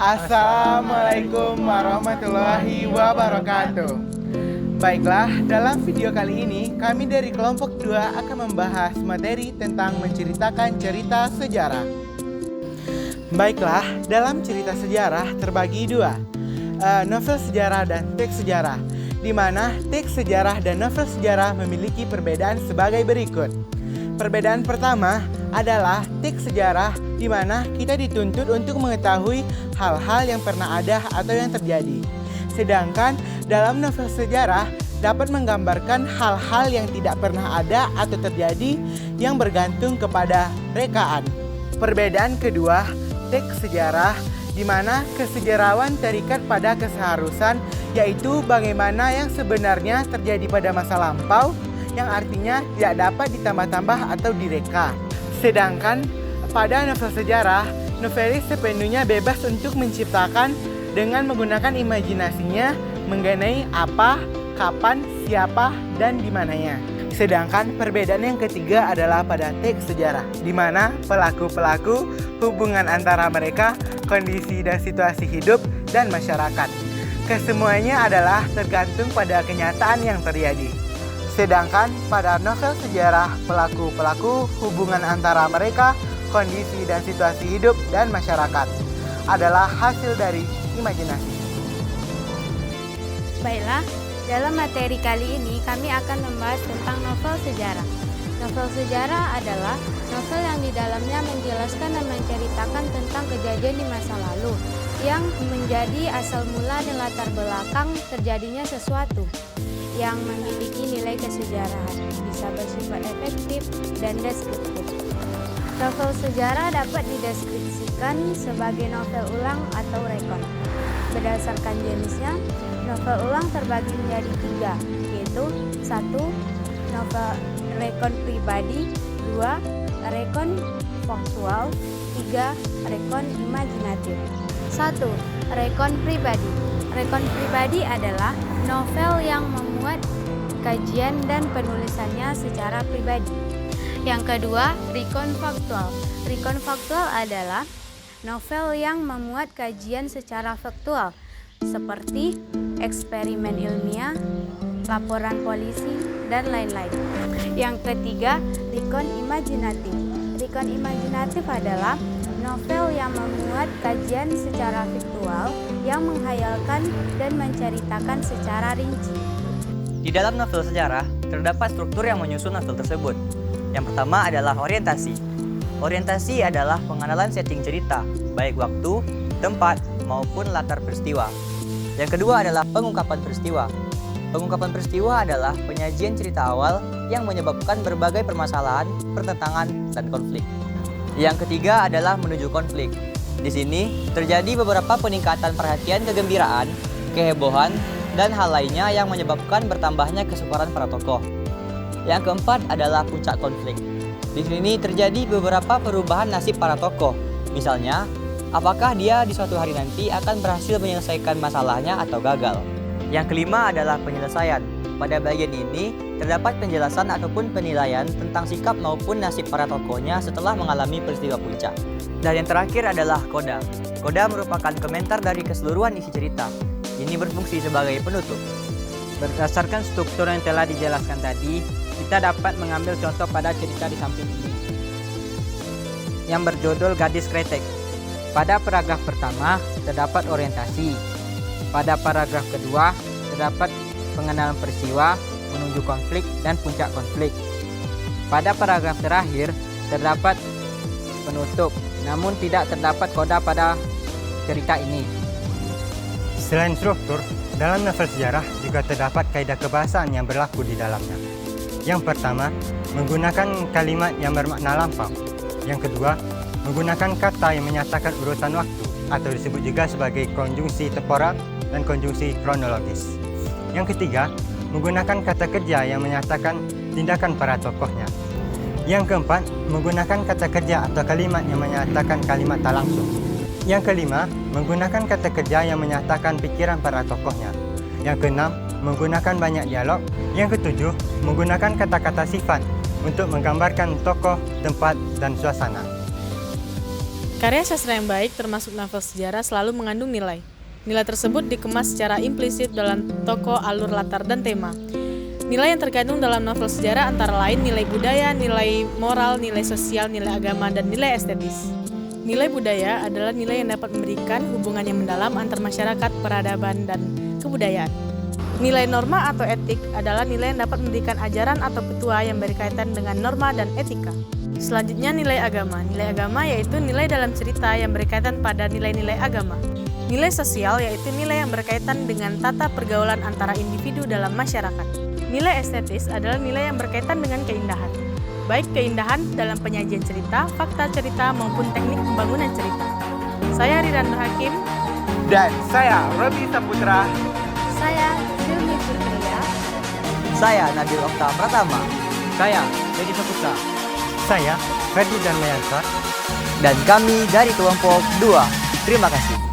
Assalamualaikum warahmatullahi wabarakatuh. Baiklah, dalam video kali ini kami dari kelompok 2 akan membahas materi tentang menceritakan cerita sejarah. Baiklah, dalam cerita sejarah terbagi dua, novel sejarah dan teks sejarah, di mana teks sejarah dan novel sejarah memiliki perbedaan sebagai berikut. Perbedaan pertama adalah teks sejarah di mana kita dituntut untuk mengetahui hal-hal yang pernah ada atau yang terjadi. Sedangkan dalam novel sejarah dapat menggambarkan hal-hal yang tidak pernah ada atau terjadi yang bergantung kepada rekaan. Perbedaan kedua, teks sejarah di mana kesejarawan terikat pada keseharusan, yaitu bagaimana yang sebenarnya terjadi pada masa lampau, yang artinya tidak dapat ditambah-tambah atau direka. Sedangkan pada novel sejarah, novelis sepenuhnya bebas untuk menciptakan dengan menggunakan imajinasinya mengenai apa, kapan, siapa, dan di mananya. Sedangkan perbedaan yang ketiga adalah pada teks sejarah, di mana pelaku-pelaku, hubungan antara mereka, kondisi dan situasi hidup, dan masyarakat. Kesemuanya adalah tergantung pada kenyataan yang terjadi. Sedangkan pada novel sejarah, pelaku-pelaku, hubungan antara mereka, kondisi dan situasi hidup, dan masyarakat adalah hasil dari imajinasi. Baiklah, dalam materi kali ini kami akan membahas tentang novel sejarah. Novel sejarah adalah novel yang di dalamnya menjelaskan dan menceritakan tentang kejadian di masa lalu yang menjadi asal mula dan latar belakang terjadinya sesuatu yang memiliki nilai kesejarahan, bisa bersifat efektif dan deskriptif. Novel sejarah dapat dideskripsikan sebagai novel ulang atau rekon. Berdasarkan jenisnya, novel ulang terbagi menjadi 3, yaitu 1. Novel rekon pribadi, 2. Rekon faktual, 3. Rekon imajinatif. 1. Rekon pribadi. Rekon pribadi adalah novel yang memuat kajian dan penulisannya secara pribadi. Yang kedua, rekon faktual. Rekon faktual adalah novel yang memuat kajian secara faktual, seperti eksperimen ilmiah, laporan polisi, dan lain-lain. Yang ketiga, rekon imajinatif. Rekon imajinatif adalah novel yang memuat kajian secara faktual yang menghayalkan dan menceritakan secara rinci. Di dalam novel sejarah, terdapat struktur yang menyusun novel tersebut. Yang pertama adalah orientasi. Orientasi adalah pengenalan setting cerita, baik waktu, tempat, maupun latar peristiwa. Yang kedua adalah pengungkapan peristiwa. Pengungkapan peristiwa adalah penyajian cerita awal yang menyebabkan berbagai permasalahan, pertentangan, dan konflik. Yang ketiga adalah menuju konflik. Di sini terjadi beberapa peningkatan perhatian kegembiraan, kehebohan, dan hal lainnya yang menyebabkan bertambahnya kesukaran para tokoh. Yang keempat adalah puncak konflik. Di sini terjadi beberapa perubahan nasib para tokoh. Misalnya, apakah dia di suatu hari nanti akan berhasil menyelesaikan masalahnya atau gagal. Yang kelima adalah penyelesaian. Pada bagian ini, terdapat penjelasan ataupun penilaian tentang sikap maupun nasib para tokohnya setelah mengalami peristiwa puncak. Dan yang terakhir adalah koda. Koda merupakan komentar dari keseluruhan isi cerita. Ini berfungsi sebagai penutup. Berdasarkan struktur yang telah dijelaskan tadi, kita dapat mengambil contoh pada cerita di samping ini, yang berjudul Gadis Kretek. Pada paragraf pertama, terdapat orientasi. Pada paragraf kedua, terdapat pengenalan peristiwa, menuju konflik, dan puncak konflik. Pada paragraf terakhir, terdapat penutup, namun tidak terdapat koda pada cerita ini. Selain struktur, dalam novel sejarah juga terdapat kaidah kebahasaan yang berlaku di dalamnya. Yang pertama, menggunakan kalimat yang bermakna lampau. Yang kedua, menggunakan kata yang menyatakan urutan waktu atau disebut juga sebagai konjungsi temporal dan konjungsi kronologis. Yang ketiga, menggunakan kata kerja yang menyatakan tindakan para tokohnya. Yang keempat, menggunakan kata kerja atau kalimat yang menyatakan kalimat tak langsung. Yang kelima, menggunakan kata kerja yang menyatakan pikiran para tokohnya. Yang keenam, menggunakan banyak dialog. Yang ketujuh, menggunakan kata-kata sifat untuk menggambarkan tokoh, tempat, dan suasana. Karya sastra yang baik, termasuk novel sejarah, selalu mengandung nilai. Nilai tersebut dikemas secara implisit dalam tokoh, alur, latar, dan tema. Nilai yang terkandung dalam novel sejarah antara lain nilai budaya, nilai moral, nilai sosial, nilai agama, dan nilai estetis. Nilai budaya adalah nilai yang dapat memberikan hubungan yang mendalam antar masyarakat, peradaban, dan kebudayaan. Nilai norma atau etik adalah nilai yang dapat memberikan ajaran atau petua yang berkaitan dengan norma dan etika. Selanjutnya nilai agama. Nilai agama yaitu nilai dalam cerita yang berkaitan pada nilai-nilai agama. Nilai sosial yaitu nilai yang berkaitan dengan tata pergaulan antara individu dalam masyarakat. Nilai estetis adalah nilai yang berkaitan dengan keindahan. Baik keindahan dalam penyajian cerita, fakta cerita, maupun teknik pembangunan cerita. Saya Riran Nur Hakim. Dan saya Robi Saputra. Saya Silmi Putria. Saya Nabil Okta Pratama. Saya Dedi Saputra. Saya, Ferdi dan Mayansa. Dan kami dari kelompok 2. Terima kasih.